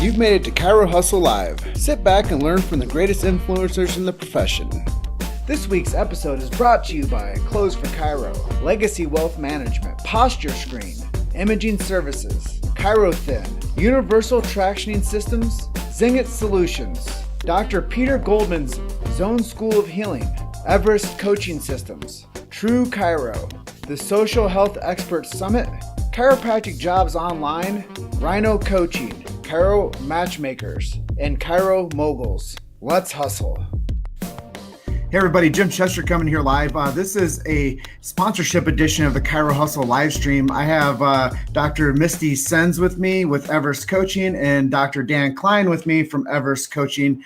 You've made it to Chiro Hustle Live. Sit back and learn from the greatest influencers in the profession. This week's episode is brought to you by Clothes for Chiro, Legacy Wealth Management, Posture Screen, Imaging Services, Chiro Thin, Universal Tractioning Systems, Zingit Solutions, Dr. Peter Goldman's Zone School of Healing, Everest Coaching Systems, True Chiro, the Social Health Experts Summit, Chiropractic Jobs Online, Rhino Coaching, Chiro Matchmakers, and Chiro Moguls. Let's hustle. Hey everybody, Jim Chester coming here live. This is a sponsorship edition of the Chiro Hustle live stream. I have Dr. Misty Senz with me with Everest Coaching and Dr. Dan Klein with me from Everest Coaching.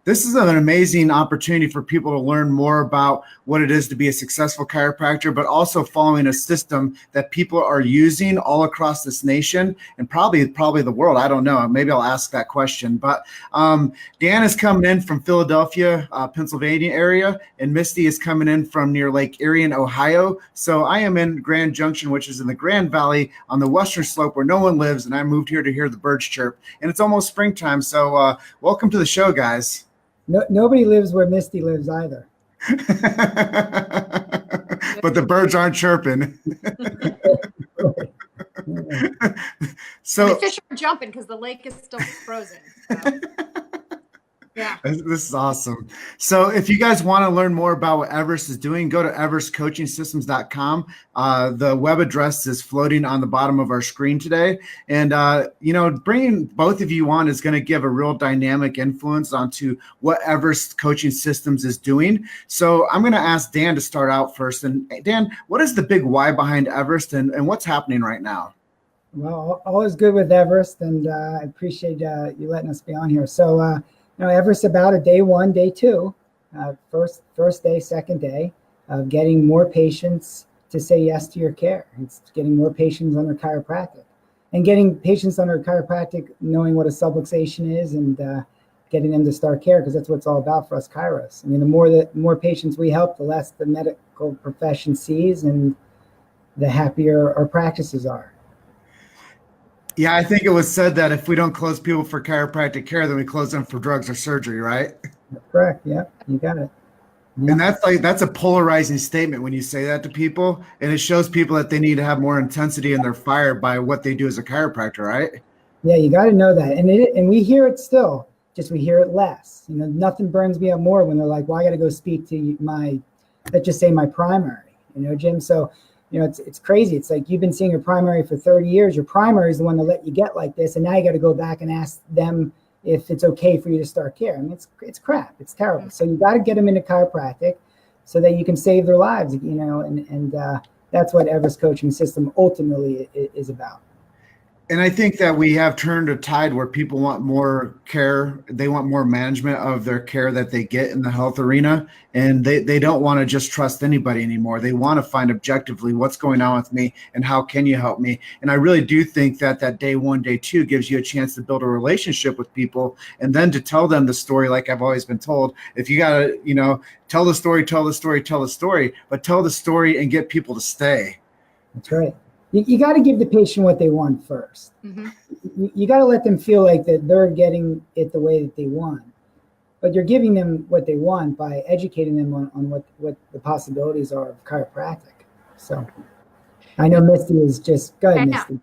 This is an amazing opportunity for people to learn more about what it is to be a successful chiropractor, but also following a system that people are using all across this nation and probably the world. I don't know. Maybe I'll ask that question. But Dan is coming in from Philadelphia, Pennsylvania area, and Misty is coming in from near Lake Erie in Ohio. So I am in Grand Junction, which is in the Grand Valley on the western slope where no one lives, and I moved here to hear the birds chirp. And it's almost springtime, so welcome to the show, guys. No, nobody lives where Misty lives either. But the birds aren't chirping. So the fish are jumping because the lake is still frozen. So. Yeah. This is awesome. So if you guys want to learn more about what Everest is doing, go to everestcoachingsystems.com. The web address is floating on the bottom of our screen today. And, bringing both of you on is going to give a real dynamic influence onto what Everest Coaching Systems is doing. So I'm going to ask Dan to start out first. And Dan, what is the big why behind Everest and what's happening right now? Well, all is good with Everest, and I appreciate you letting us be on here. So, Everest about a day one, day two, first day, second day of getting more patients to say yes to your care. It's getting more patients under chiropractic and getting patients under chiropractic, knowing what a subluxation is and getting them to start care, because that's what it's all about for us chiros. I mean, the more patients we help, the less the medical profession sees and the happier our practices are. Yeah, I think it was said that if we don't close people for chiropractic care, then we close them for drugs or surgery, right? That's correct. Yeah, you got it. Yeah. And that's a polarizing statement when you say that to people, and it shows people that they need to have more intensity in their fire by what they do as a chiropractor, right? Yeah, you got to know that, and we hear it still. Just we hear it less. Nothing burns me up more when they're like, "Well, I got to go speak to let's just say my primary," Jim. So. It's crazy. It's like you've been seeing your primary for 30 years. Your primary is the one that let you get like this, and now you got to go back and ask them if it's okay for you to start care. I mean, it's crap. It's terrible. So you got to get them into chiropractic so that you can save their lives. And that's what Everest Coaching System ultimately is about. And I think that we have turned a tide where people want more care. They want more management of their care that they get in the health arena. And they don't want to just trust anybody anymore. They want to find objectively what's going on with me and how can you help me? And I really do think that day one, day two gives you a chance to build a relationship with people and then to tell them the story like I've always been told. If you got to, tell the story, but tell the story and get people to stay. That's right. You got to give the patient what they want first. Mm-hmm. You got to let them feel like that they're getting it the way that they want. But you're giving them what they want by educating them on what the possibilities are of chiropractic. So I know Misty is just, go ahead, Misty.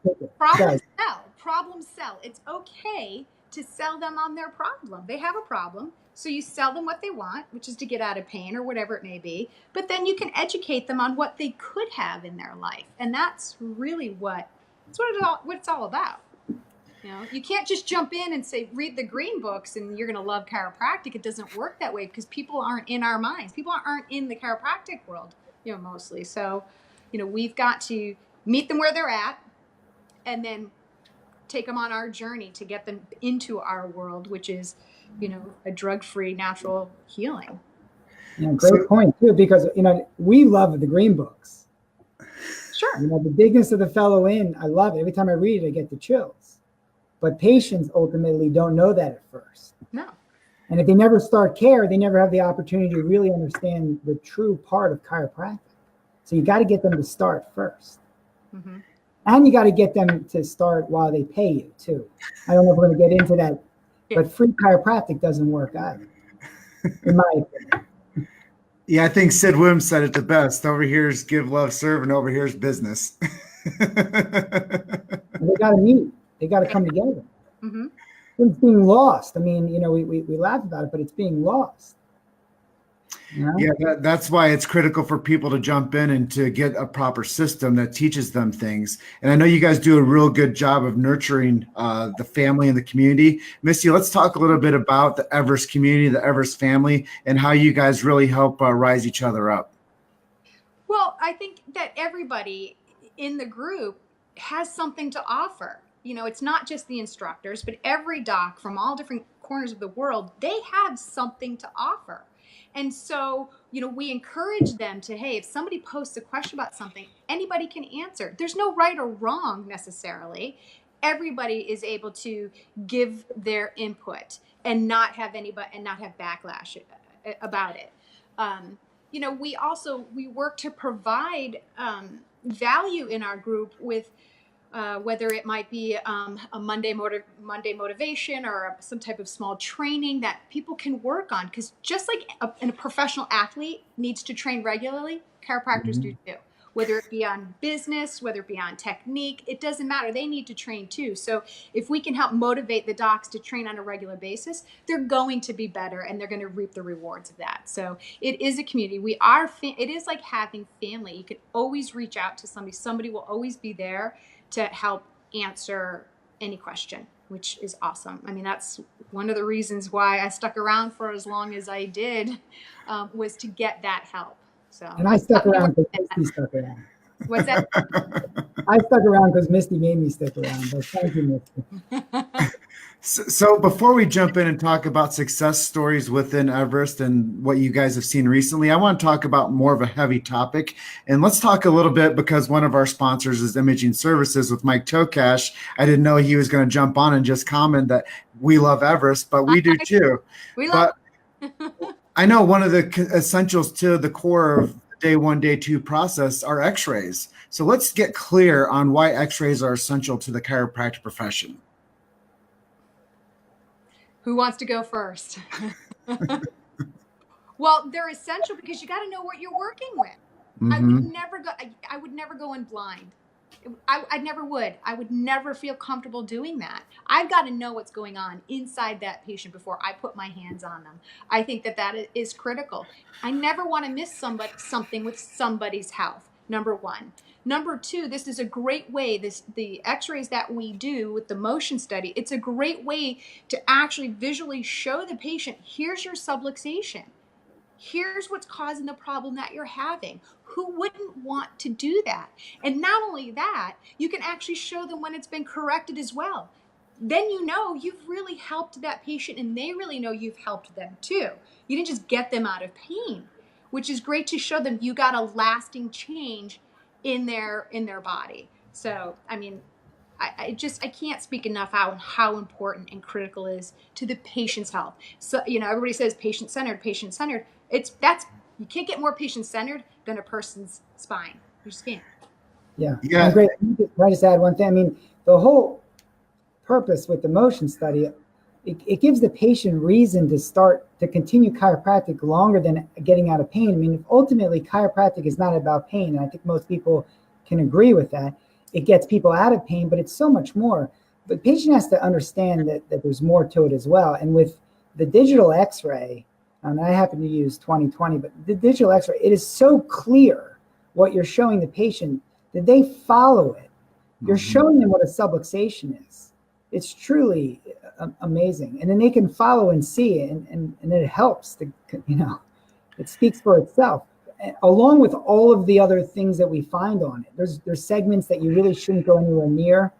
Problem sell. It's okay to sell them on their problem. They have a problem. So you sell them what they want, which is to get out of pain or whatever it may be. But then you can educate them on what they could have in their life. And that's really what it's all about. You can't just jump in and say, read the green books and you're going to love chiropractic. It doesn't work that way because people aren't in our minds. People aren't in the chiropractic world, mostly. So, we've got to meet them where they're at and then take them on our journey to get them into our world, which is, a drug-free natural healing. Yeah, great point too, because, we love the green books. Sure. The bigness of the fellow I love it. Every time I read it, I get the chills. But patients ultimately don't know that at first. No. And if they never start care, they never have the opportunity to really understand the true part of chiropractic. So you got to get them to start first. Mm-hmm. And you got to get them to start while they pay you too. I don't know if we're going to get into that, but free chiropractic doesn't work either, in my opinion. Yeah, I think Sid Williams said it the best. Over here is give, love, serve, and over here is business. And they got to meet. They got to come together. Mm-hmm. It's being lost. I mean, we laugh about it, but it's being lost. Yeah, that's why it's critical for people to jump in and to get a proper system that teaches them things. And I know you guys do a real good job of nurturing the family and the community. Misty, let's talk a little bit about the Everest community, the Everest family, and how you guys really help rise each other up. Well, I think that everybody in the group has something to offer. It's not just the instructors, but every doc from all different corners of the world, they have something to offer. And so, we encourage them to, hey, if somebody posts a question about something, anybody can answer. There's no right or wrong necessarily. Everybody is able to give their input and not have backlash about it. We work to provide value in our group with whether it might be a Monday motivation or some type of small training that people can work on. Because just like a professional athlete needs to train regularly, chiropractors do too. Whether it be on business, whether it be on technique, it doesn't matter. They need to train too. So if we can help motivate the docs to train on a regular basis, they're going to be better and they're going to reap the rewards of that. So it is a community. It is like having family. You can always reach out to somebody. Somebody will always be there to help answer any question, which is awesome. I mean, that's one of the reasons why I stuck around for as long as I did, was to get that help. So, and I stuck around because Misty stuck around. What's that? I stuck around because Misty made me stick around, but thank you, Misty. So before we jump in and talk about success stories within Everest and what you guys have seen recently, I want to talk about more of a heavy topic. And let's talk a little bit, because one of our sponsors is Imaging Services with Mike Tokash. I didn't know he was going to jump on and just comment that we love Everest, but we do too. But I know one of the essentials to the core of day one, day two process are x-rays. So let's get clear on why x-rays are essential to the chiropractic profession. Who wants to go first? Well, they're essential because you got to know what you're working with. Mm-hmm. I would never go in blind. I never would. I would never feel comfortable doing that. I've got to know what's going on inside that patient before I put my hands on them. I think that is critical. I never want to miss something with somebody's health, number one. Number two, this is a great way, the x-rays that we do with the motion study, it's a great way to actually visually show the patient, here's your subluxation. Here's what's causing the problem that you're having. Who wouldn't want to do that? And not only that, you can actually show them when it's been corrected as well. Then you've really helped that patient and they really know you've helped them too. You didn't just get them out of pain, which is great to show them you got a lasting change in their body. So, I mean, I can't speak enough how important and critical it is to the patient's health. So, everybody says patient-centered. You can't get more patient-centered than a person's spine. You just can't. Yeah. Great. Can I just add one thing? I mean, the whole purpose with the motion study, it gives the patient reason to continue chiropractic longer than getting out of pain. I mean, ultimately, chiropractic is not about pain, and I think most people can agree with that. It gets people out of pain, but it's so much more. But the patient has to understand that there's more to it as well. And with the digital x-ray, and I happen to use 20/20, but the digital x-ray, it is so clear what you're showing the patient that they follow it. You're showing them what a subluxation is. It's truly amazing. And then they can follow and see it, and it helps it speaks for itself, along with all of the other things that we find on it. There's segments that you really shouldn't go anywhere near.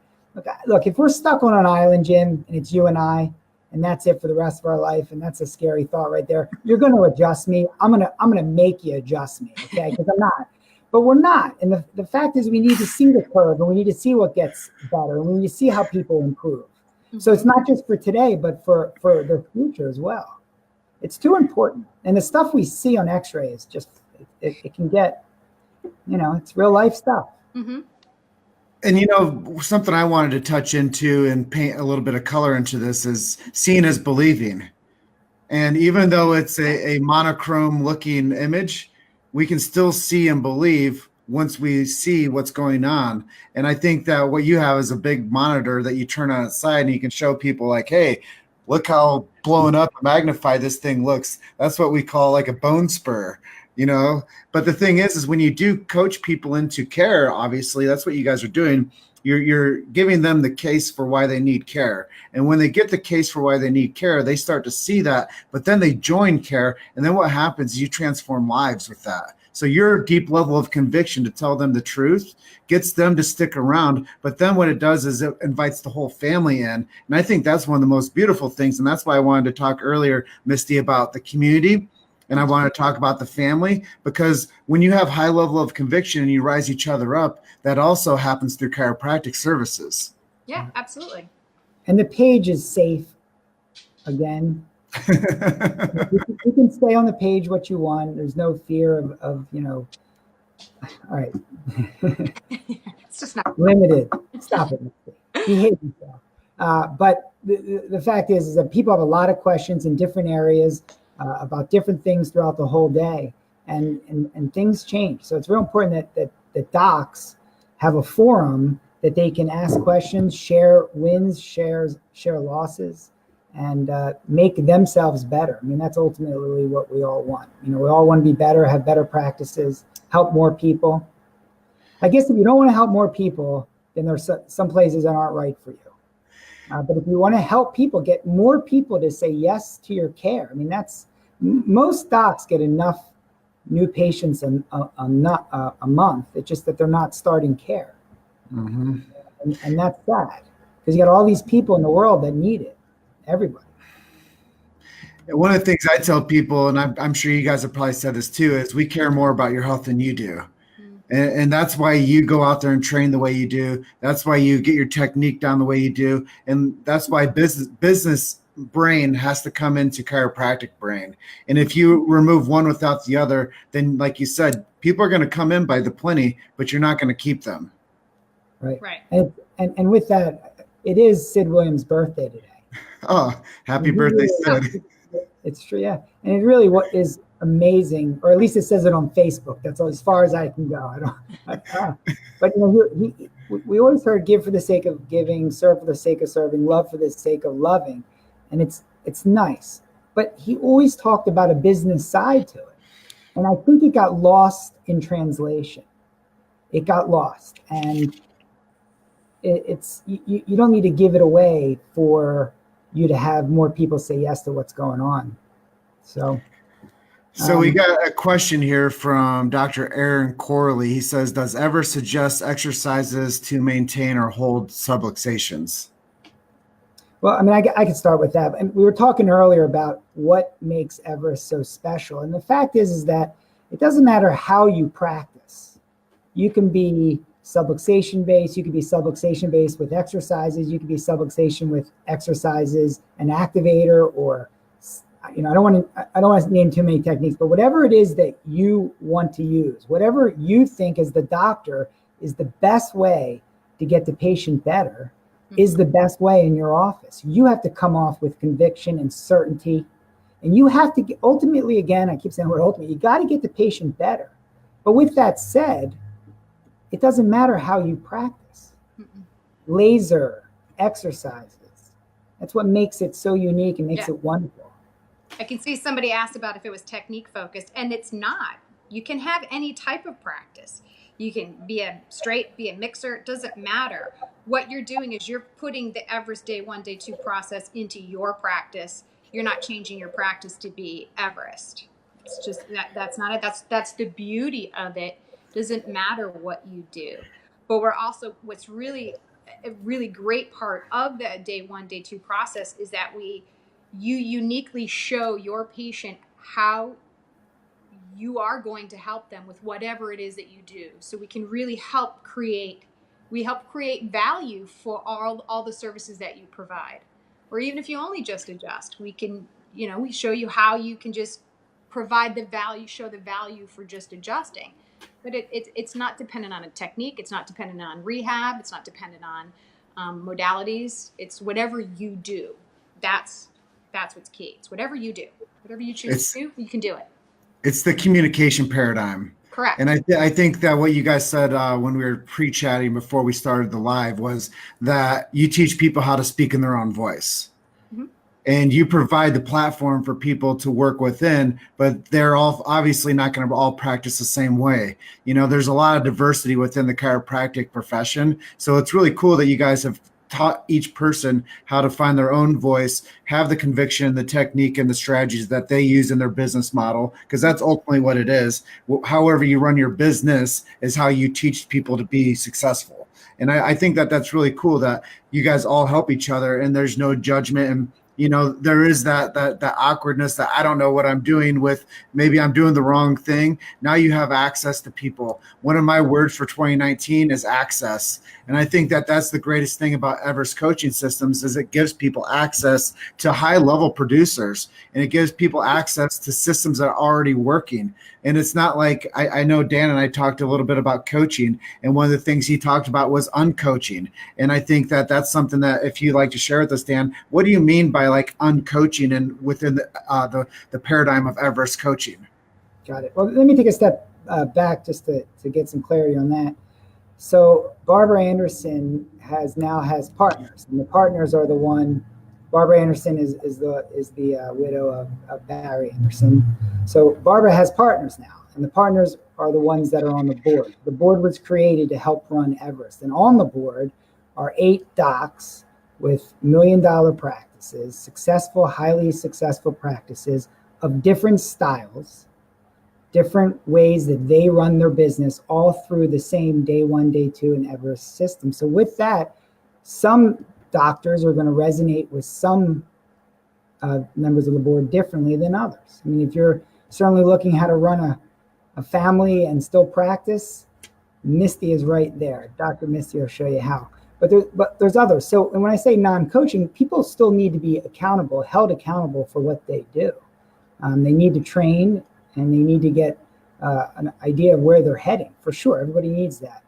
Look, if we're stuck on an island, Jim, and it's you and I, and that's it for the rest of our life, and that's a scary thought right there, you're going to adjust me. I'm gonna make you adjust me, okay? Because I'm not. But we're not. And the fact is, we need to see the curve, and we need to see what gets better, and we need to see how people improve. So it's not just for today, but for the future as well. It's too important. And the stuff we see on x-ray is just, it can get, it's real life stuff. Mm-hmm. And something I wanted to touch into and paint a little bit of color into this is seeing is believing. And even though it's a monochrome looking image, we can still see and believe once we see what's going on. And I think that what you have is a big monitor that you turn on its side and you can show people like, hey, look how blown up and magnified this thing looks. That's what we call like a bone spur, you know? But the thing is when you do coach people into care, obviously that's what you guys are doing. You're giving them the case for why they need care. And when they get the case for why they need care, they start to see that, but then they join care. And then what happens is you transform lives with that. So your deep level of conviction to tell them the truth gets them to stick around. But then what it does is it invites the whole family in. And I think that's one of the most beautiful things. And that's why I wanted to talk earlier, Misty, about the community. And I want to talk about the family, because when you have high level of conviction and you rise each other up, that also happens through chiropractic services. Yeah, absolutely. And the page is safe. Again, you can stay on the page what you want. There's no fear of all right. It's just not Limited. Stop it. Behave yourself. But the fact is that people have a lot of questions in different areas about different things throughout the whole day, and things change. So it's real important that docs have a forum that they can ask questions, share wins, share losses, and make themselves better. I mean, that's ultimately what we all want. We all want to be better, have better practices, help more people. I guess if you don't want to help more people, then there's some places that aren't right for you. But if you want to help people, get more people to say yes to your care. I mean, most docs get enough new patients a month. It's just that they're not starting care. Mm-hmm. And that's sad, because you got all these people in the world that need it. Everybody. One of the things I tell people, and I'm sure you guys have probably said this too, is we care more about your health than you do. And that's why you go out there and train the way you do. That's why you get your technique down the way you do. And that's why business brain has to come into chiropractic brain. And if you remove one without the other, then like you said, people are going to come in by the plenty, but you're not going to keep them. Right. And with that, it is Sid Williams' birthday today. Oh, happy birthday, Sid. It's true, yeah. And it really what is amazing, or at least it says it on Facebook. That's as far as I can go. But we always heard give for the sake of giving, serve for the sake of serving, love for the sake of loving, and it's nice. But he always talked about a business side to it, and I think it got lost in translation. It got lost, and you don't need to give it away for you to have more people say yes to what's going on. So we got a question here from Dr. Aaron Corley. He says, does ever suggest exercises to maintain or hold subluxations? Well, I mean, I could start with that. And we were talking earlier about what makes Everest so special. And the fact is that it doesn't matter how you practice. You can be subluxation based. You can be subluxation based with exercises. You can be subluxation with exercises, an activator, or I don't want to name too many techniques, but whatever it is that you want to use, whatever you think as the doctor is the best way to get the patient better, is the best way in your office. You have to come off with conviction and certainty, and you have to ultimately, again, I keep saying the word ultimately, you got to get the patient better. But with that said, it doesn't matter how you practice. Laser, exercises, that's what makes it so unique and makes it wonderful. I can see somebody asked about if it was technique focused, and it's not. You can have any type of practice. You can be a mixer, it doesn't matter. What you're doing is you're putting the Everest day 1, day 2 process into your practice. You're not changing your practice to be Everest. It's just that's not it. That's the beauty of it. Doesn't matter what you do. But what's really a really great part of the day 1, day 2 process is that you uniquely show your patient how you are going to help them with whatever it is that you do. So we can really help create value for all the services that you provide. Or even if you only just adjust, we can, we show you how you can just provide the value, show the value for just adjusting. But it's not dependent on a technique. It's not dependent on rehab. It's not dependent on modalities. It's whatever you do. That's what's key. It's whatever you do. Whatever you choose to do, you can do it. It's the communication paradigm. Correct. And I think that what you guys said when we were pre-chatting before we started the live was that you teach people how to speak in their own voice. Mm-hmm. And you provide the platform for people to work within, but they're all obviously not going to all practice the same way. You know, there's a lot of diversity within the chiropractic profession. So it's really cool that you guys have taught each person how to find their own voice, have the conviction, the technique, and the strategies that they use in their business model, because that's ultimately what it is. However you run your business is how you teach people to be successful. And I think that that's really cool that you guys all help each other and there's no judgment. And you know, there is that awkwardness that I don't know what I'm doing with, maybe I'm doing the wrong thing. Now you have access to people. One of my words for 2019 is access. And I think that that's the greatest thing about Everest Coaching Systems is it gives people access to high level producers and it gives people access to systems that are already working. And it's not like I know Dan and I talked a little bit about coaching, and one of the things he talked about was uncoaching. And I think that that's something that if you'd like to share with us, Dan, what do you mean by like uncoaching and within the paradigm of Everest coaching? Got it. Well, let me take a step back just to get some clarity on that. So Barbara Anderson now has partners, and the partners are the one. Barbara Anderson is the widow of Barry Anderson. So Barbara has partners now, and the partners are the ones that are on the board. The board was created to help run Everest, and on the board are 8 docs with $1 million practices, highly successful practices of different styles, different ways that they run their business, all through the same day 1, day 2, and Everest system. So with that, some doctors are going to resonate with some members of the board differently than others. I mean, if you're certainly looking how to run a family and still practice, Misty is right there. Dr. Misty will show you how. But there's others. So, and when I say non-coaching, people still need to be held accountable for what they do. They need to train and they need to get an idea of where they're heading. For sure, everybody needs that.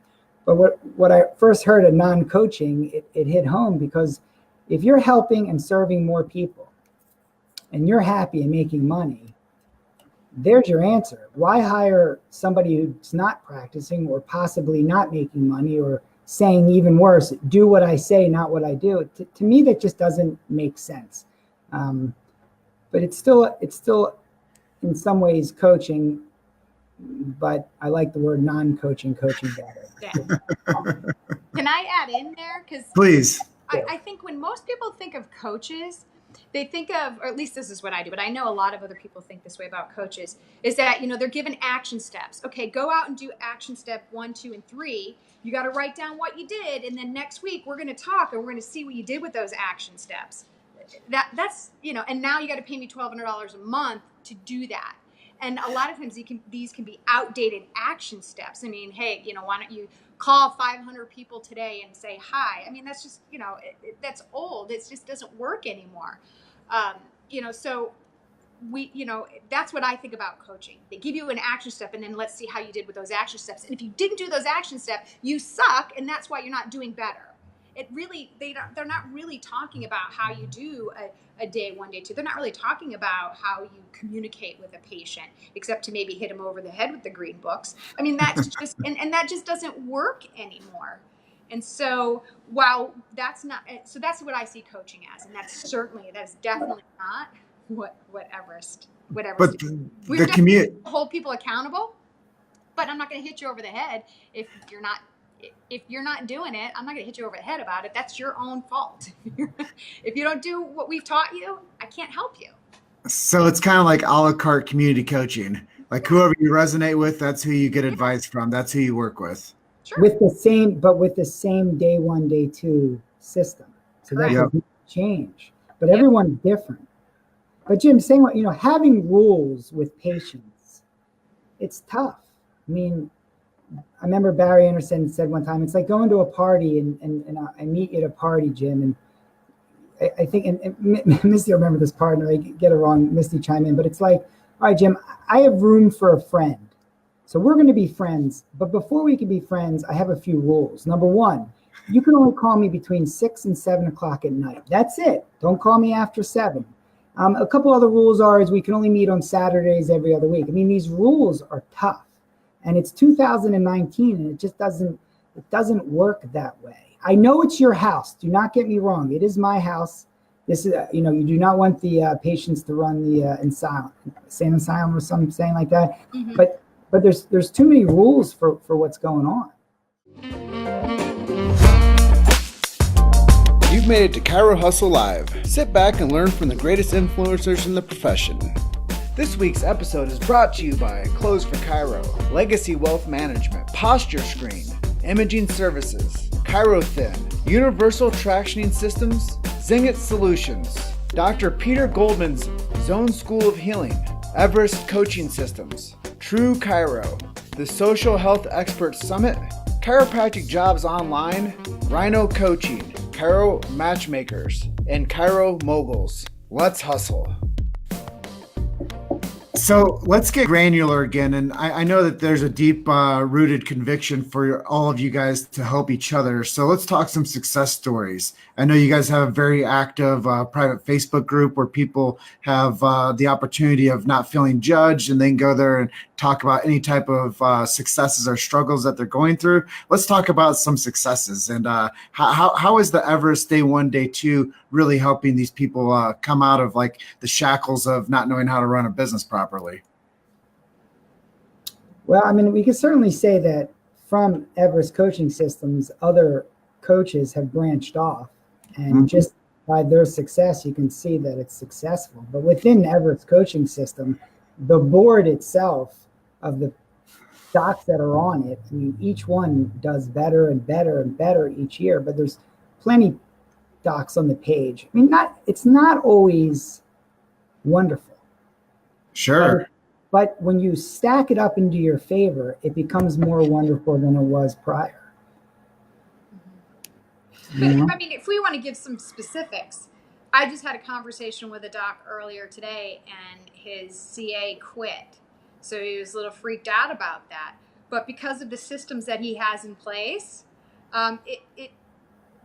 But what I first heard of non-coaching, it hit home, because if you're helping and serving more people and you're happy and making money, there's your answer. Why hire somebody who's not practicing or possibly not making money, or saying even worse, do what I say, not what I do? To me, that just doesn't make sense. But it's still in some ways coaching, but I like the word non-coaching, coaching better. Yeah. Can I add in there? Because please. I think when most people think of coaches, they think of, or at least this is what I do, but I know a lot of other people think this way about coaches, is that, they're given action steps. Okay, go out and do action step 1, 2, and 3. You got to write down what you did. And then next week we're going to talk and we're going to see what you did with those action steps. That's, and now you got to pay me $1,200 a month to do that. And a lot of times these can be outdated action steps. I mean, hey, why don't you call 500 people today and say hi? I mean, that's just, that's old. It just doesn't work anymore. So that's what I think about coaching. They give you an action step and then let's see how you did with those action steps. And if you didn't do those action steps, you suck. And that's why you're not doing better. They're not really talking about how you do a day 1, day 2. They're not really talking about how you communicate with a patient, except to maybe hit them over the head with the green books. I mean, that's just, and that just doesn't work anymore. And so while that's what I see coaching as. And that's definitely not what Everest but is. The community hold people accountable, but I'm not going to hit you over the head if you're not doing it. I'm not going to hit you over the head about it. That's your own fault. If you don't do what we've taught you, I can't help you. So it's kind of like a la carte community coaching. Like whoever you resonate with, that's who you get advice from. That's who you work with. Sure. With the same day 1, day 2 system. So that doesn't change. But everyone's different. But Jim, saying what, having rules with patients, it's tough. I mean, I remember Barry Anderson said one time, it's like going to a party and I meet you at a party, Jim. And I think, and Misty will remember this part, and I get it wrong, Misty chime in, but it's like, all right, Jim, I have room for a friend. So we're going to be friends. But before we can be friends, I have a few rules. Number one, you can only call me between 6 and 7 o'clock at night. That's it. Don't call me after 7. A couple other rules is we can only meet on Saturdays every other week. I mean, these rules are tough. And it's 2019, and it just doesn't work that way. I know it's your house. Do not get me wrong. It is my house. This is, you do not want the patients to run the insane asylum or something saying like that. Mm-hmm. But there's too many rules for what's going on. You've made it to Chiro Hustle Live. Sit back and learn from the greatest influencers in the profession. This week's episode is brought to you by Clothes for Chiro, Legacy Wealth Management, Posture Screen, Imaging Services, Chiro Thin, Universal Tractioning Systems, Zingit Solutions, Dr. Peter Goldman's Zone School of Healing, Everest Coaching Systems, True Chiro, the Social Health Experts Summit, Chiropractic Jobs Online, Rhino Coaching, Chiro Matchmakers, and Chiro Moguls. Let's hustle. So let's get granular again. And I know that there's a deep rooted conviction for all of you guys to help each other. So let's talk some success stories. I know you guys have a very active private Facebook group where people have the opportunity of not feeling judged and then go there and talk about any type of successes or struggles that they're going through. Let's talk about some successes and how is the Everest Day 1, Day 2 really helping these people come out of like the shackles of not knowing how to run a business properly? Well, I mean, we can certainly say that from Everest Coaching Systems, other coaches have branched off, and just by their success, you can see that it's successful. But within Everest Coaching System, the board itself of the docs that are on it, I mean, each one does better and better and better each year, but there's plenty docs on the page. I mean, it's not always wonderful. Sure. But when you stack it up into your favor, it becomes more wonderful than it was prior. But I mean, if we want to give some specifics, I just had a conversation with a doc earlier today, and his CA quit. So he was a little freaked out about that. But because of the systems that he has in place, it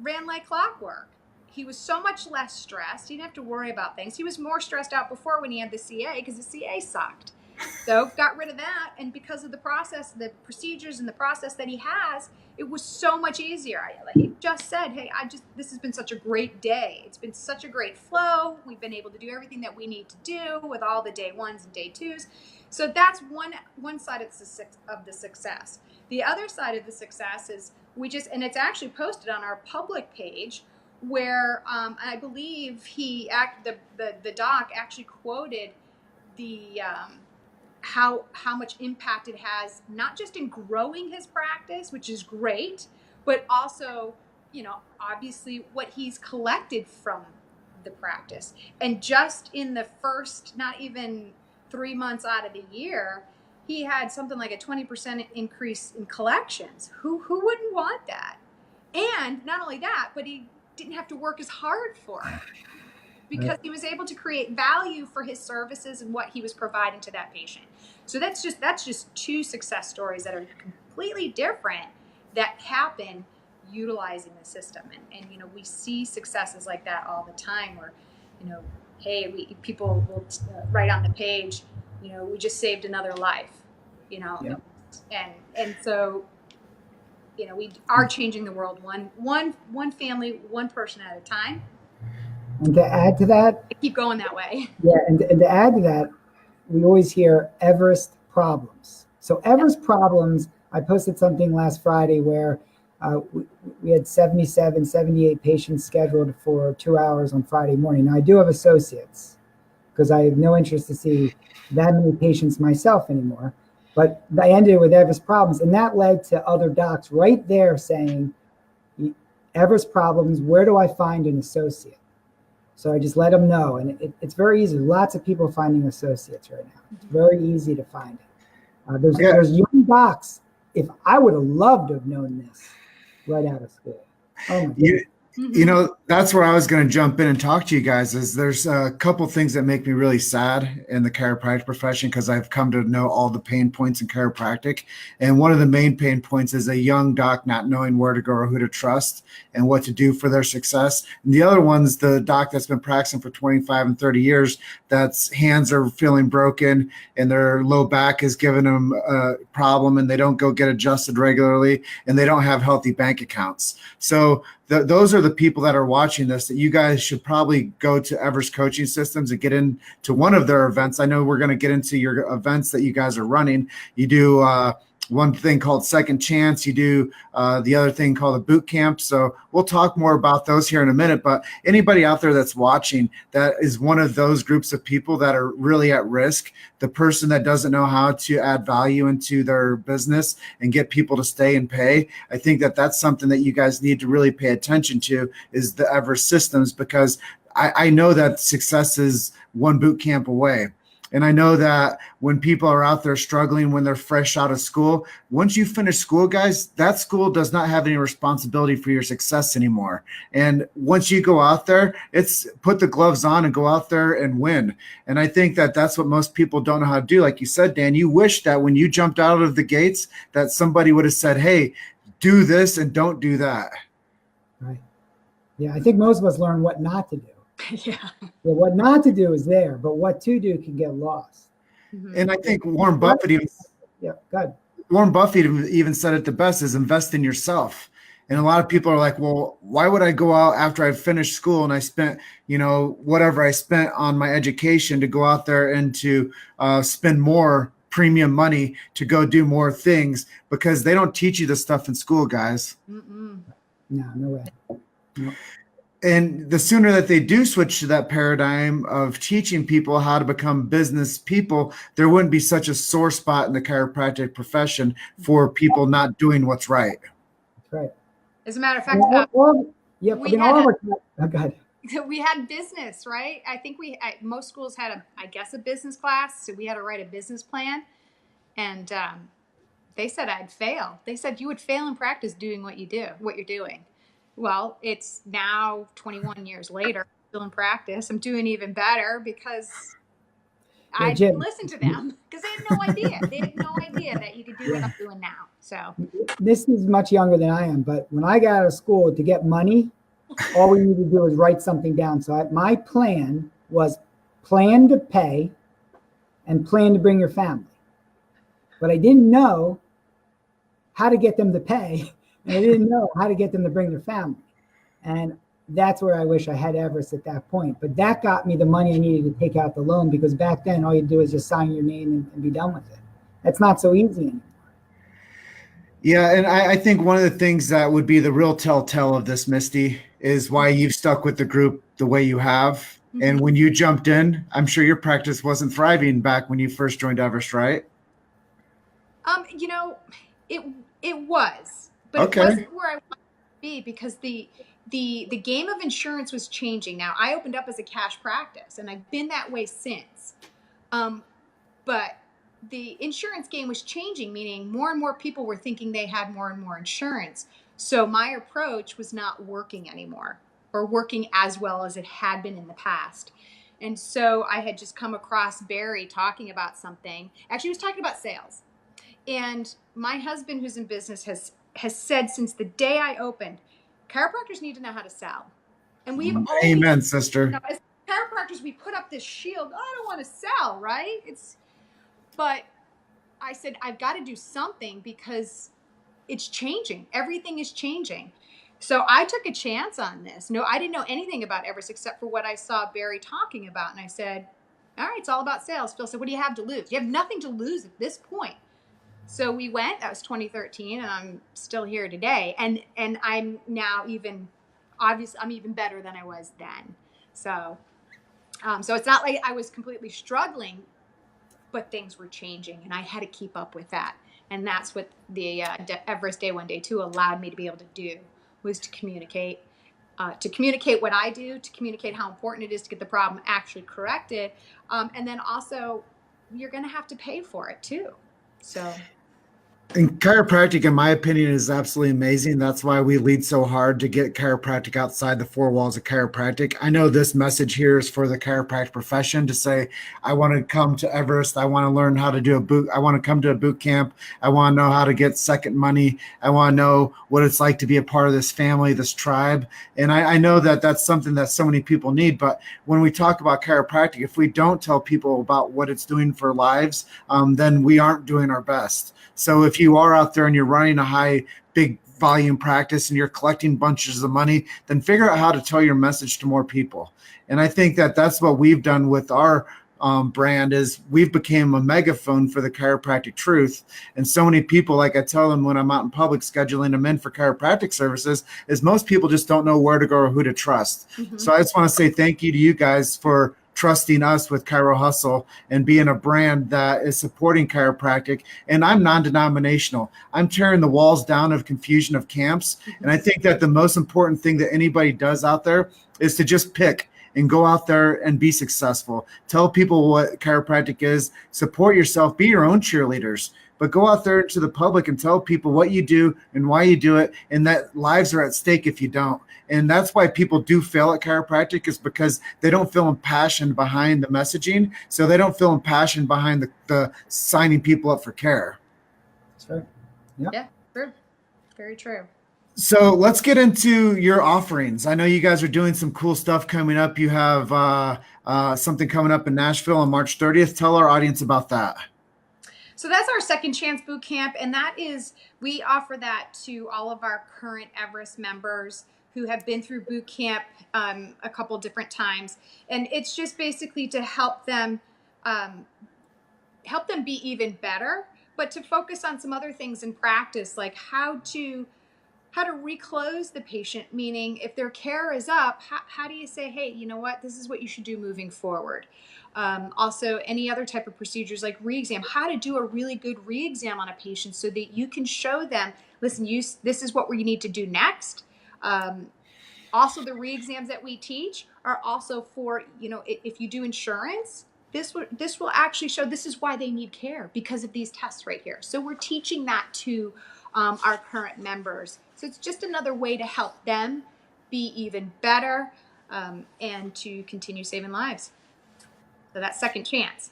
ran like clockwork. He was so much less stressed. He didn't have to worry about things. He was more stressed out before when he had the CA because the CA sucked. So got rid of that. And because of the process, the procedures and the process that he has, it was so much easier. He just said, hey, this has been such a great day. It's been such a great flow. We've been able to do everything that we need to do with all the day 1s and day 2s. So that's one side of the success. The other side of the success is and it's actually posted on our public page, where I believe the doc actually quoted the how much impact it has, not just in growing his practice, which is great, but also, obviously what he's collected from the practice. And just in the first, not even 3 months out of the year, he had something like a 20% increase in collections. Who wouldn't want that? And not only that, but he didn't have to work as hard for it because he was able to create value for his services and what he was providing to that patient. So that's just two success stories that are completely different that happen utilizing the system. And we see successes like that all the time where, hey, people will write on the page, we just saved another life, and so, we are changing the world one family, one person at a time. And to add to that, keep going that way. Yeah, and to add to that, we always hear Everest problems. So Everest problems, I posted something last Friday where we had 78 patients scheduled for 2 hours on Friday morning. Now I do have associates because I have no interest to see that many patients myself anymore. But I ended with Everest problems, and that led to other docs right there saying, Everest problems, where do I find an associate? So I just let them know, and it's very easy. Lots of people finding associates right now. It's very easy to find it. There's young docs. If I would have loved to have known this right out of school. Oh my God. You Hmm. know, that's where I was going to jump in and talk to you guys. Is there's a couple things that make me really sad in the chiropractic profession because I've come to know all the pain points in chiropractic, and one of the main pain points is a young doc not knowing where to go or who to trust and what to do for their success. And the other one's the doc that's been practicing for 25 and 30 years, that's hands are feeling broken and their low back is giving them a problem, and they don't go get adjusted regularly, and they don't have healthy bank accounts. So those are the people that are watching this that you guys should probably go to Everest Coaching Systems and get into one of their events. I know we're going to get into your events that you guys are running. You do one thing called Second Chance. You do the other thing called a boot camp. So we'll talk more about those here in a minute. But anybody out there that's watching that is one of those groups of people that are really at risk, the person that doesn't know how to add value into their business and get people to stay and pay, I think that that's something that you guys need to really pay attention to, is the Everest systems, because I know that success is one boot camp away. And I know that when people are out there struggling, when they're fresh out of school, once you finish school, guys, that school does not have any responsibility for your success anymore. And once you go out there, it's put the gloves on and go out there and win. And I think that that's what most people don't know how to do. Like you said, Dan, you wish that when you jumped out of the gates, that somebody would have said, hey, do this and don't do that. Right. Yeah, I think most of us learn what not to do. Yeah. What not to do is there, but what to do can get lost. Hmm. And I think Warren Buffett even Yeah, good. Warren Buffett even said it the best, is invest in yourself. And a lot of people are like, well, why would I go out after I finished school and I spent, whatever I spent on my education, to go out there and to spend more premium money to go do more things, because they don't teach you this stuff in school, guys. Mm-mm. No way. No. And the sooner that they do switch to that paradigm of teaching people how to become business people, there wouldn't be such a sore spot in the chiropractic profession for people not doing what's right. That's right. As a matter of And fact, we had all of our, oh, go ahead. we had business, right? I think most schools had a business class, so we had to write a business plan, and they said I'd fail. They said you would fail in practice doing what you're doing. Well, it's now 21 years later, still in practice. I'm doing even better because Yeah, I didn't Jim, listen to them because they had no idea. They had no idea that you could do what I'm doing now. So, this is much younger than I am, but when I got out of school to get money, all we needed to do was write something down. So my plan was plan to pay and plan to bring your family. But I didn't know how to get them to pay, and I didn't know how to get them to bring their family. And that's where I wish I had Everest at that point. But that got me the money I needed to take out the loan, because back then all you do is just sign your name and be done with it. That's not so easy anymore. Yeah, and I think one of the things that would be the real telltale of this, Misty, is why you've stuck with the group the way you have. And when you jumped in, I'm sure your practice wasn't thriving back when you first joined Everest, right? you know, it was, but it Okay. wasn't where I wanted to be because the game of insurance was changing. Now I opened up as a cash practice, and I've been that way since. But the insurance game was changing, meaning more and more people were thinking they had more and more insurance. So my approach was not working anymore, or working as well as it had been in the past. And so I had just come across Barry talking about something. Actually, he was talking about sales. And my husband, who's in business, has said since the day I opened, chiropractors need to know how to sell. And we've always, Amen, sister. as chiropractors, we put up this shield. Oh, I don't want to sell, right? But I said, I've got to do something because it's changing. Everything is changing. So I took a chance on this. No, I didn't know anything about Everest except for what I saw Barry talking about. And I said, all right, it's all about sales. Phil said, what do you have to lose? You have nothing to lose at this point. So we went, that was 2013, and I'm still here today. And I'm now I'm even better than I was then. So it's not like I was completely struggling, but things were changing, and I had to keep up with that. And that's what the Everest Day 1 Day 2 allowed me to be able to do, was to communicate what I do, to communicate how important it is to get the problem actually corrected. And then also, you're going to have to pay for it too. So. And chiropractic, in my opinion, is absolutely amazing. That's why we lead so hard to get chiropractic outside the four walls of chiropractic. I know this message here is for the chiropractic profession to say, I want to come to Everest. I want to learn how to do a boot. I want to come to a boot camp. I want to know how to get second money. I want to know what it's like to be a part of this family, this tribe. And I know that that's something that so many people need. But when we talk about chiropractic, if we don't tell people about what it's doing for lives, then we aren't doing our best. So if you are out there and you're running a high, big volume practice and you're collecting bunches of money, then figure out how to tell your message to more people. And I think that that's what we've done with our brand is we've became a megaphone for the chiropractic truth. And so many people, like I tell them when I'm out in public scheduling them in for chiropractic services, is most people just don't know where to go or who to trust. Mm-hmm. So I just want to say thank you to you guys for trusting us with Chiro Hustle and being a brand that is supporting chiropractic. And I'm non-denominational. I'm tearing the walls down of confusion of camps. And I think that the most important thing that anybody does out there is to just pick and go out there and be successful. Tell people what chiropractic is, support yourself, be your own cheerleaders, but go out there to the public and tell people what you do and why you do it, and that lives are at stake if you don't. And that's why people do fail at chiropractic, is because they don't feel impassioned behind the messaging. So they don't feel impassioned behind the signing people up for care. That's right. Yep. Yeah, true. Very true. So let's get into your offerings. I know you guys are doing some cool stuff coming up. You have something coming up in Nashville on March 30th. Tell our audience about that. So that's our Second Chance Boot Camp, and that is, we offer that to all of our current Everest members who have been through boot camp a couple different times. And it's just basically to help them be even better, but to focus on some other things in practice, like how to reclose the patient, meaning if their care is up, how do you say, hey, you know what, this is what you should do moving forward. Also, any other type of procedures like re-exam, how to do a really good re-exam on a patient so that you can show them, listen, this is what you need to do next. Also, the re-exams that we teach are also for, if you do insurance, this will actually show this is why they need care, because of these tests right here. So we're teaching that to our current members. So it's just another way to help them be even better and to continue saving lives. So that's Second Chance.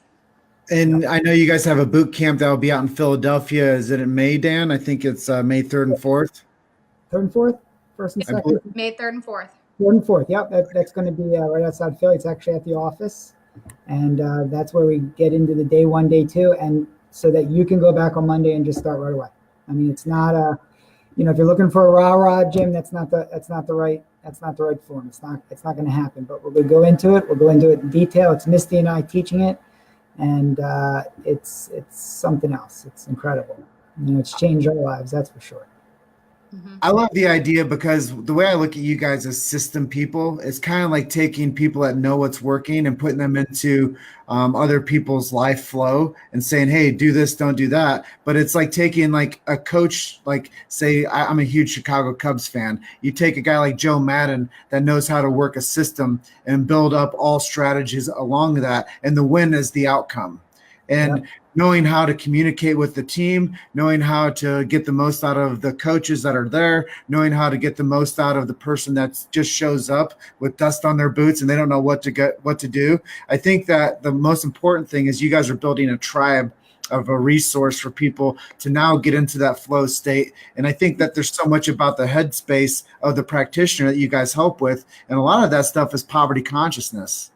And I know you guys have a boot camp that will be out in Philadelphia. Is it in May, Dan? I think it's May 3rd and 4th. 3rd and 4th? First and second? May 3rd and 4th. 3rd and 4th, yep. That's going to be right outside Philly. It's actually at the office. And that's where we get into the day 1, day 2, and so that you can go back on Monday and just start right away. I mean, it's not if you're looking for a rah-rah gym, that's not the right form. It's not going to happen. But we'll go into it. We'll go into it in detail. It's Misty and I teaching it, and it's something else. It's incredible. It's changed our lives. That's for sure. I love the idea because the way I look at you guys as system people, it's kind of like taking people that know what's working and putting them into other people's life flow and saying, hey, do this, don't do that. But it's like taking like a coach, like say, I'm a huge Chicago Cubs fan. You take a guy like Joe Madden that knows how to work a system and build up all strategies along that. And the win is the outcome. And knowing how to communicate with the team, knowing how to get the most out of the coaches that are there, knowing how to get the most out of the person that just shows up with dust on their boots and they don't know what to do. I think that the most important thing is you guys are building a tribe of a resource for people to now get into that flow state. And I think that there's so much about the headspace of the practitioner that you guys help with. And a lot of that stuff is poverty consciousness.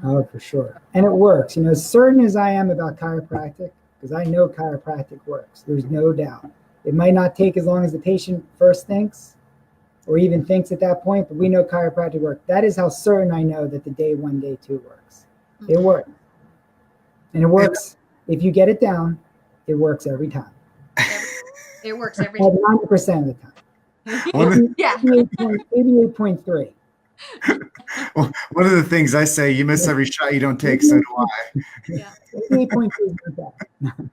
Oh, for sure. And it works. As certain as I am about chiropractic, because I know chiropractic works, there's no doubt. It might not take as long as the patient first thinks or even thinks at that point, but we know chiropractic works. That is how certain I know that the day 1, day 2 works. It works. And it works. If you get it down, it works every time. It works every time. 90% of the time. Yeah. 88.3. Well, one of the things I say, you miss every shot you don't take, so do I. Yeah. 88.3 is not bad.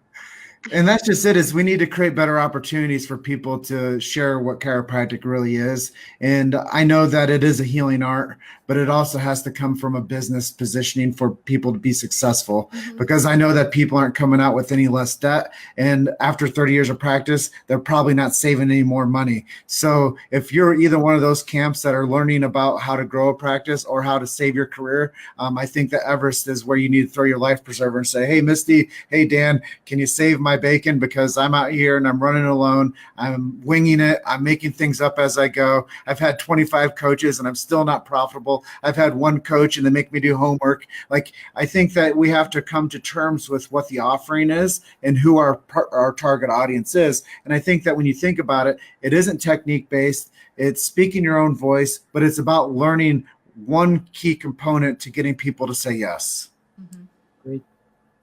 And that's just it, is we need to create better opportunities for people to share what chiropractic really is. And I know that it is a healing art, but it also has to come from a business positioning for people to be successful, because I know that people aren't coming out with any less debt. And after 30 years of practice, they're probably not saving any more money. So if you're either one of those camps that are learning about how to grow a practice or how to save your career, I think that Everest is where you need to throw your life preserver and say, hey, Misty, hey, Dan, can you save my bacon, because I'm out here and I'm running alone. I'm winging it. I'm making things up as I go. I've had 25 coaches and I'm still not profitable. I've had one coach and they make me do homework. Like, I think that we have to come to terms with what the offering is and who our target audience is. And I think that when you think about it, it isn't technique based. It's speaking your own voice, but it's about learning one key component to getting people to say yes. Great.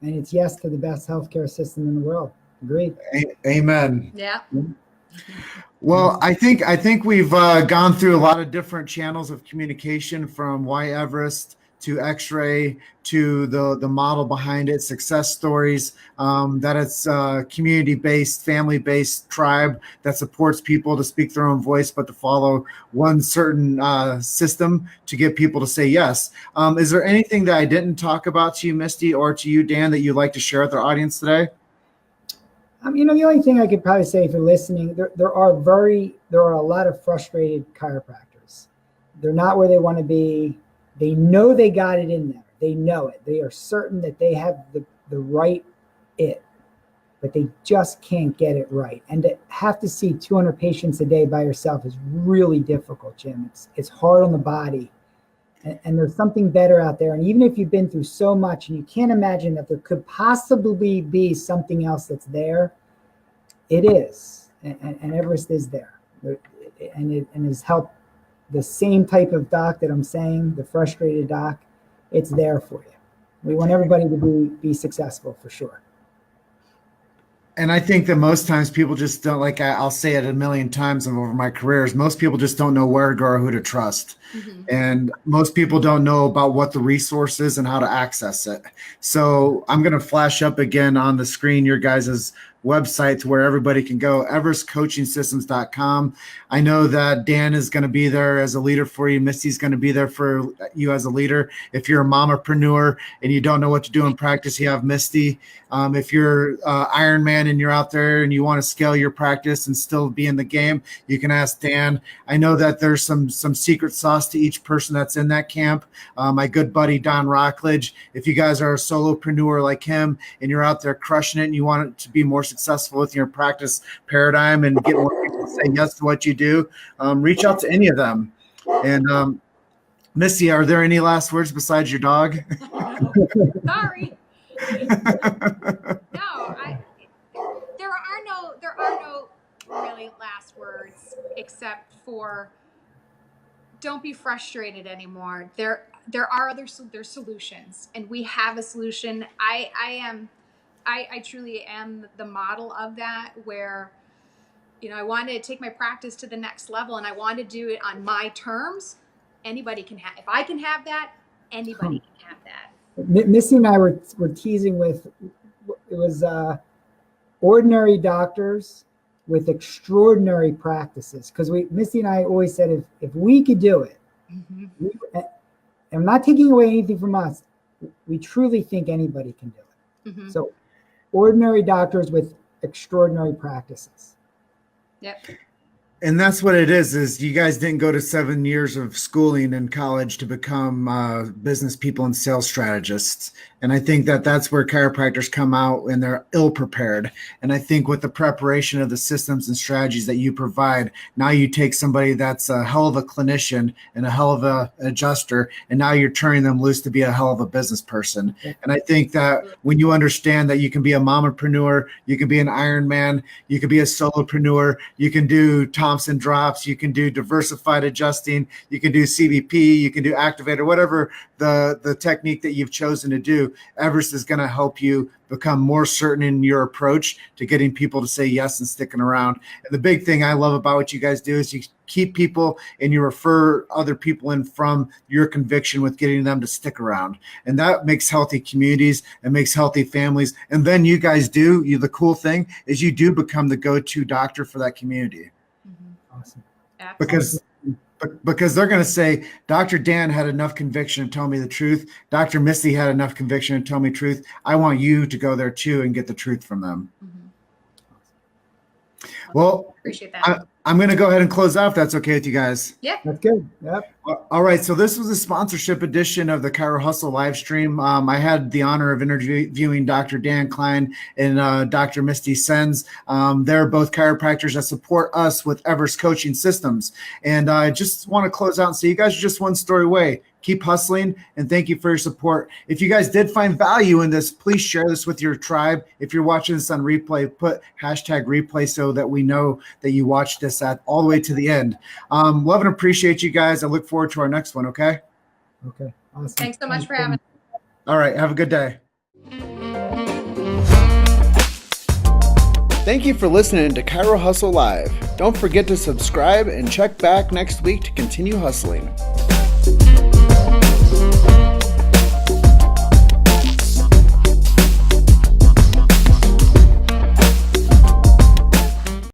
And it's yes to the best healthcare system in the world. Agreed. Amen. Yeah. Well, I think we've gone through a lot of different channels of communication, from Why Everest to X-Ray to the model behind it, success stories, that it's community-based, family-based tribe that supports people to speak their own voice, but to follow one certain system to get people to say yes. Is there anything that I didn't talk about to you, Misty, or to you, Dan, that you'd like to share with our audience today? The only thing I could probably say for listening, there are a lot of frustrated chiropractors. They're not where they want to be. They know they got it in there. They know it. They are certain that they have the right it, but they just can't get it right. And to have to see 200 patients a day by yourself is really difficult, Jim. It's hard on the body. And there's something better out there. And even if you've been through so much and you can't imagine that there could possibly be something else that's there, it is. And Everest is there. And it has helped the same type of doc that I'm saying, the frustrated doc. It's there for you. We want everybody to be successful, for sure. And I think that most times people just don't, like I'll say it a million times over my careers, most people just don't know where to go or who to trust. And most people don't know about what the resource is and how to access it. So I'm going to flash up again on the screen your guys' website to where everybody can go, everestcoachingsystems.com. I know that Dan is going to be there as a leader for you. Misty's going to be there for you as a leader. If you're a momapreneur and you don't know what to do in practice, you have Misty. If you're Ironman and you're out there and you want to scale your practice and still be in the game, you can ask Dan. I know that there's some secret sauce to each person that's in that camp. My good buddy, Don Rockledge, if you guys are a solopreneur like him and you're out there crushing it and you want it to be more successful with your practice paradigm and get more people to say yes to what you do, reach out to any of them. And Misty, are there any last words besides your dog? Sorry. There are no really last words, except for don't be frustrated anymore. There are there's solutions, and we have a solution. I truly am the model of that, where, I wanted to take my practice to the next level, and I want to do it on my terms. Anybody can have. If I can have that, anybody can have that. Misty and I were teasing with, it was ordinary doctors with extraordinary practices. Because Misty and I always said, if we could do it, and I'm not taking away anything from us, we truly think anybody can do it. So ordinary doctors with extraordinary practices. Yep. And that's what it is you guys didn't go to 7 years of schooling in college to become business people and sales strategists. And I think that that's where chiropractors come out and they're ill prepared. And I think with the preparation of the systems and strategies that you provide, now you take somebody that's a hell of a clinician and a hell of a adjuster, and now you're turning them loose to be a hell of a business person. And I think that when you understand that you can be a momapreneur, you can be an Ironman, you can be a solopreneur, you can do Thompson drops, you can do diversified adjusting, you can do CBP, you can do activator, whatever the technique that you've chosen to do, Everest is going to help you become more certain in your approach to getting people to say yes and sticking around. And the big thing I love about what you guys do is keep people and you refer other people in from your conviction with getting them to stick around. And that makes healthy communities and makes healthy families. And then you guys the cool thing is you do become the go-to doctor for that community. Awesome. Because they're going to say, Dr. Dan had enough conviction to tell me the truth. Dr. Misty had enough conviction to tell me the truth. I want you to go there too and get the truth from them. Well, appreciate that. I'm going to go ahead and close out if that's okay with you guys. Yeah. That's good. Yep. All right. So this was a sponsorship edition of the Chiro Hustle live stream. I had the honor of interviewing Dr. Dan Klein and Dr. Misty Senz. They're both chiropractors that support us with Everest coaching systems. And I just want to close out and say you guys are just one story away. Keep hustling, and thank you for your support. If you guys did find value in this, please share this with your tribe. If you're watching this on replay, put #replay so that we know that you watched this all the way to the end. Love and appreciate you guys. I look forward to our next one, okay? Okay. Awesome. Thanks so much for having me. All right. Have a good day. Thank you for listening to Chiro Hustle Live. Don't forget to subscribe and check back next week to continue hustling.